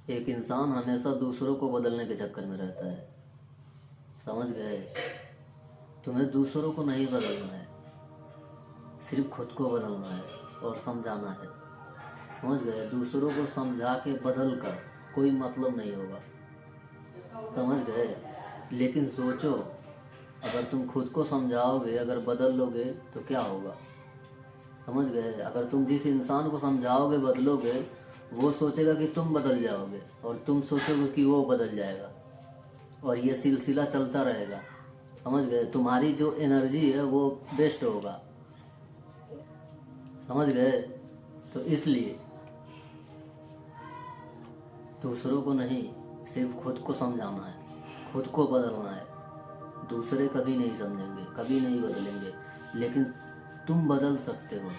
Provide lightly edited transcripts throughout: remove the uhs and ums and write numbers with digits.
एक इंसान हमेशा दूसरों को बदलने के चक्कर में रहता है। समझ गए? तुम्हें दूसरों को नहीं बदलना है, सिर्फ खुद को बदलना है और समझाना है। समझ गए? दूसरों को समझा के बदल कर कोई मतलब नहीं होगा। समझ गए? लेकिन सोचो, अगर तुम खुद को समझाओगे, अगर बदल लोगे तो क्या होगा? समझ गए? अगर तुम जिस इंसान को समझाओगे, बदलोगे, वो सोचेगा कि तुम बदल जाओगे और तुम सोचोगे कि वो बदल जाएगा, और ये सिलसिला चलता रहेगा। समझ गए? तुम्हारी जो एनर्जी है वो वेस्ट होगा। समझ गए? तो इसलिए दूसरों को नहीं, सिर्फ खुद को समझाना है, खुद को बदलना है। दूसरे कभी नहीं समझेंगे, कभी नहीं बदलेंगे, लेकिन तुम बदल सकते हो,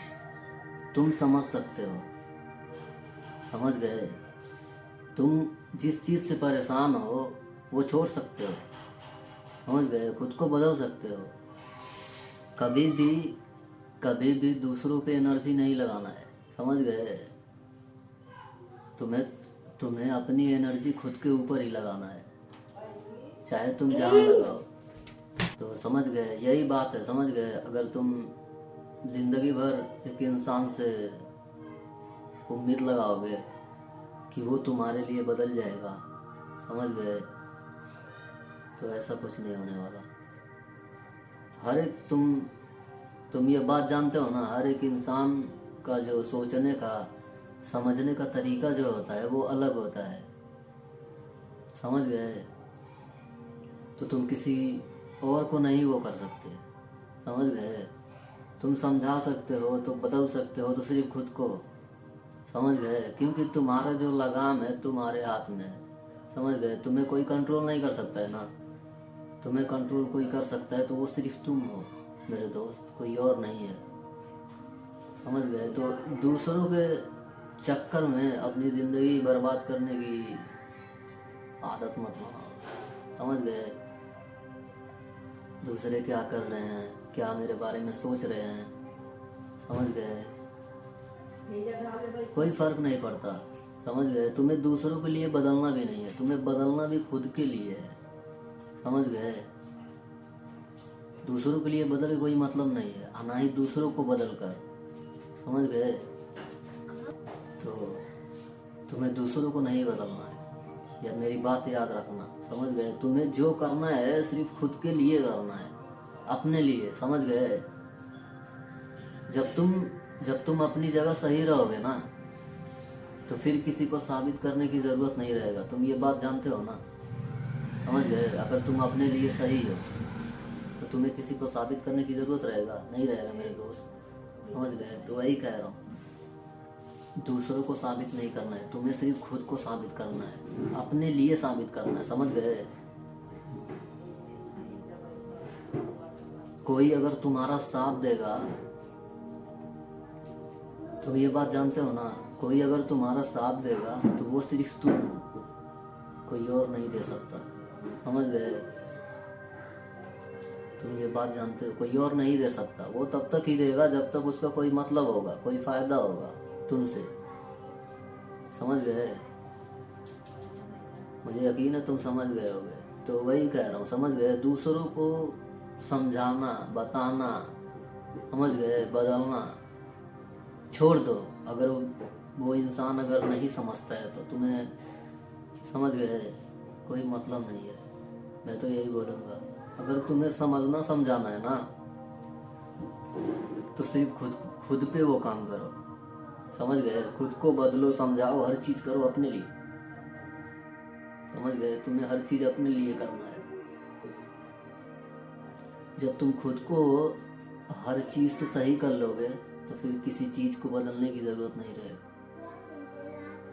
तुम समझ सकते हो। समझ गए? तुम जिस चीज़ से परेशान हो वो छोड़ सकते हो। समझ गए? खुद को बदल सकते हो। कभी भी कभी भी दूसरों पे एनर्जी नहीं लगाना है। समझ गए? तुम्हें तुम्हें अपनी एनर्जी खुद के ऊपर ही लगाना है, चाहे तुम जहाँ लगाओ। तो समझ गए? यही बात है। समझ गए? अगर तुम जिंदगी भर एक इंसान से उम्मीद लगाओगे कि वो तुम्हारे लिए बदल जाएगा, समझ गए, तो ऐसा कुछ नहीं होने वाला। हर एक तुम ये बात जानते हो ना, हर एक इंसान का जो सोचने का, समझने का तरीका जो होता है वो अलग होता है। समझ गए? तो तुम किसी और को नहीं वो कर सकते। समझ गए? तुम समझा सकते हो, तो बदल सकते हो तो सिर्फ खुद को। समझ गए? क्योंकि तुम्हारा जो लगाम है तुम्हारे हाथ में है। समझ गए? तुम्हें कोई कंट्रोल नहीं कर सकता है ना। तुम्हें कंट्रोल कोई कर सकता है तो वो सिर्फ तुम हो मेरे दोस्त, कोई और नहीं है। समझ गए? तो दूसरों के चक्कर में अपनी ज़िंदगी बर्बाद करने की आदत मत बनाओ। समझ गए? दूसरे क्या कर रहे हैं, क्या मेरे बारे में सोच रहे हैं, समझ गए, कोई फर्क नहीं पड़ता। समझ गए? तुम्हें दूसरों के लिए बदलना भी नहीं है, तुम्हें बदलना भी खुद के लिए है। समझ गए? दूसरों के लिए बदल कोई मतलब नहीं है, ना ही दूसरों को बदल कर। समझ गए? तो तुम्हें दूसरों को नहीं बदलना है, या मेरी बात याद रखना। समझ गए? तुम्हें जो करना है सिर्फ खुद के लिए करना है, अपने लिए। समझ गए? जब तुम अपनी जगह सही रहोगे ना, तो फिर किसी को साबित करने की ज़रूरत नहीं रहेगा। तुम ये बात जानते हो ना। समझ गए? अगर तुम अपने लिए सही हो तो तुम्हें किसी को साबित करने की ज़रूरत रहेगा नहीं, रहेगा मेरे दोस्त। समझ गए? तो वही कह रहा हूँ, दूसरों को साबित नहीं करना है, तुम्हें सिर्फ खुद को साबित करना है, अपने लिए साबित करना है। समझ गए? कोई अगर तुम्हारा साथ देगा, तुम ये बात जानते हो ना, कोई अगर तुम्हारा साथ देगा तो वो सिर्फ तुम हो, कोई और नहीं दे सकता। समझ गए? तुम ये बात जानते हो, कोई और नहीं दे सकता। वो तब तक ही देगा जब तक उसका कोई मतलब होगा, कोई फायदा होगा तुमसे। समझ गए? मुझे यकीन है तुम समझ गए होगे। तो वही कह रहा हूँ, समझ गए? दूसरों को समझाना, बताना, समझ गए, बदलना छोड़ दो। अगर वो इंसान अगर नहीं समझता है तो तुम्हें, समझ गए, कोई मतलब नहीं है। मैं तो यही बोलूँगा, अगर तुम्हें समझना समझाना है ना, तो सिर्फ खुद पे वो काम करो। समझ गए? खुद को बदलो, समझाओ, हर चीज़ करो अपने लिए। समझ गए? तुम्हें हर चीज़ अपने लिए करना है। जब तुम खुद को हर चीज़ से सही कर लोगे तो फिर किसी चीज़ को बदलने की ज़रूरत नहीं रहेगी।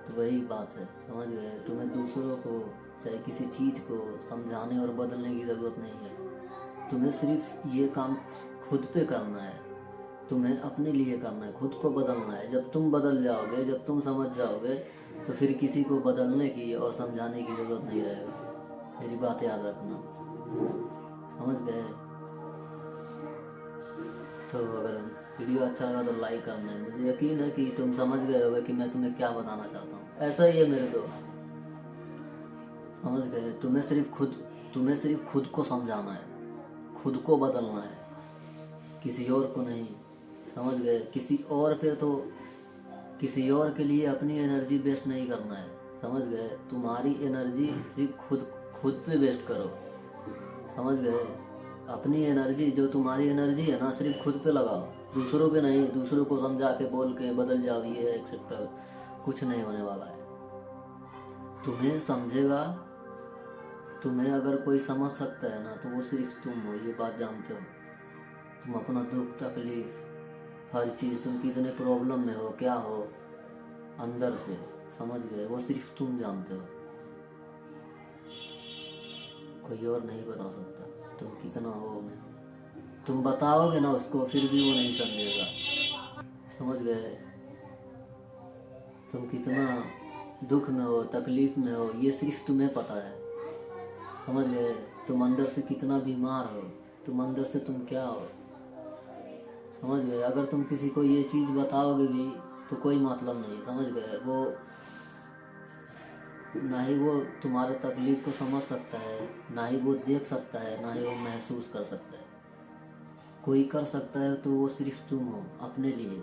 तो वही बात है। समझ गए? तुम्हें दूसरों को, चाहे किसी चीज़ को समझाने और बदलने की ज़रूरत नहीं है। तुम्हें सिर्फ ये काम खुद पे करना है, तुम्हें अपने लिए करना है, खुद को बदलना है। जब तुम बदल जाओगे, जब तुम समझ जाओगे, तो फिर किसी को बदलने की और समझाने की ज़रूरत नहीं रहेगा। मेरी बात याद रखना। समझ गए? तो अगर वीडियो अच्छा लगा तो लाइक करना है। मुझे यकीन है कि तुम समझ गए होगे कि मैं तुम्हें क्या बताना चाहता हूँ। ऐसा ही है मेरे दोस्त। समझ गए? तुम्हें सिर्फ खुद को समझाना है, खुद को बदलना है, किसी और को नहीं। समझ गए? किसी और के लिए अपनी एनर्जी वेस्ट नहीं करना है। समझ गए? तुम्हारी एनर्जी सिर्फ खुद पे वेस्ट करो। समझ गए? अपनी एनर्जी, जो तुम्हारी एनर्जी है ना, सिर्फ खुद पे लगाओ, दूसरों पे नहीं। दूसरों को समझा के बोल के बदल जाओ, ये एक्सेट्रा, कुछ नहीं होने वाला है। तुम्हें समझेगा, तुम्हें अगर कोई समझ सकता है ना, तो वो सिर्फ तुम हो, ये बात जानते हो। तुम अपना दुख तकलीफ हर चीज़, तुम कितने प्रॉब्लम में हो, क्या हो अंदर से, समझ गए? वो सिर्फ तुम जानते हो, कोई और नहीं बता सकता तुम कितना हो में। तुम बताओगे ना उसको, फिर भी वो नहीं समझेगा। समझ गए? तुम कितना दुख में हो, तकलीफ में हो, ये सिर्फ तुम्हें पता है। समझ गए? तुम अंदर से कितना बीमार हो, तुम अंदर से तुम क्या हो। समझ गए? अगर तुम किसी को ये चीज़ बताओगे भी तो कोई मतलब नहीं। समझ गए? वो ना ही वो तुम्हारे तकलीफ को समझ सकता है, ना ही वो देख सकता है, ना ही वो महसूस कर सकता है। कोई कर सकता है तो वो सिर्फ तुम हो, अपने लिए।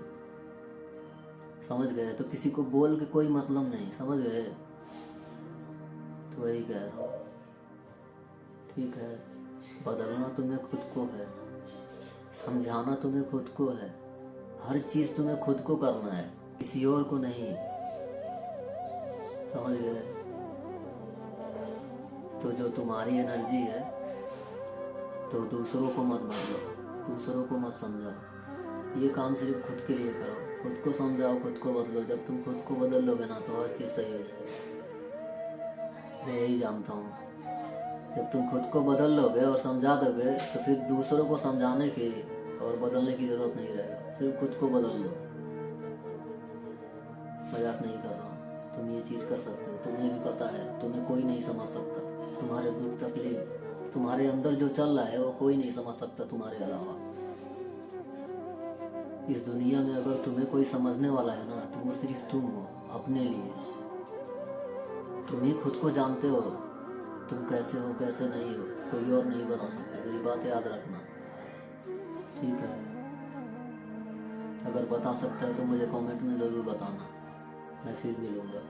समझ गए? तो किसी को बोल के कोई मतलब नहीं। समझ गए? तो वही कह रहा हूँ, ठीक है? बदलना तुम्हें खुद को है, समझाना तुम्हें खुद को है, हर चीज़ तुम्हें खुद को करना है, किसी और को नहीं। समझ गए? तो जो तुम्हारी एनर्जी है, तो दूसरों को मत बदलो, दूसरों को मत समझाओ। ये काम सिर्फ खुद के लिए करो, खुद को समझाओ, खुद को बदलो। जब तुम खुद को बदल लोगे ना, तो हर चीज़ सही हो जाएगी। मैं यही जानता हूँ। जब तुम खुद को बदल लोगे और समझा दोगे, तो फिर दूसरों को समझाने की और बदलने की ज़रूरत नहीं रहेगा। सिर्फ खुद को बदल लो। मजाक नहीं कर रहा हूँ, तुम ये चीज़ कर सकते हो। तुम्हें भी पता है, तुम्हें कोई नहीं समझ सकता। तुम्हारे दुख तकलीफ, तुम्हारे अंदर जो चल रहा है, वो कोई नहीं समझ सकता तुम्हारे अलावा। इस दुनिया में अगर तुम्हें कोई समझने वाला है ना, तो वो सिर्फ तुम हो, अपने लिए। तुम ही खुद को जानते हो, तुम कैसे हो कैसे नहीं हो, कोई और नहीं बता सकता। मेरी बात याद रखना, ठीक है? अगर बता सकता है तो मुझे कमेंट में ज़रूर बताना, मैं फिर मिलूँगा।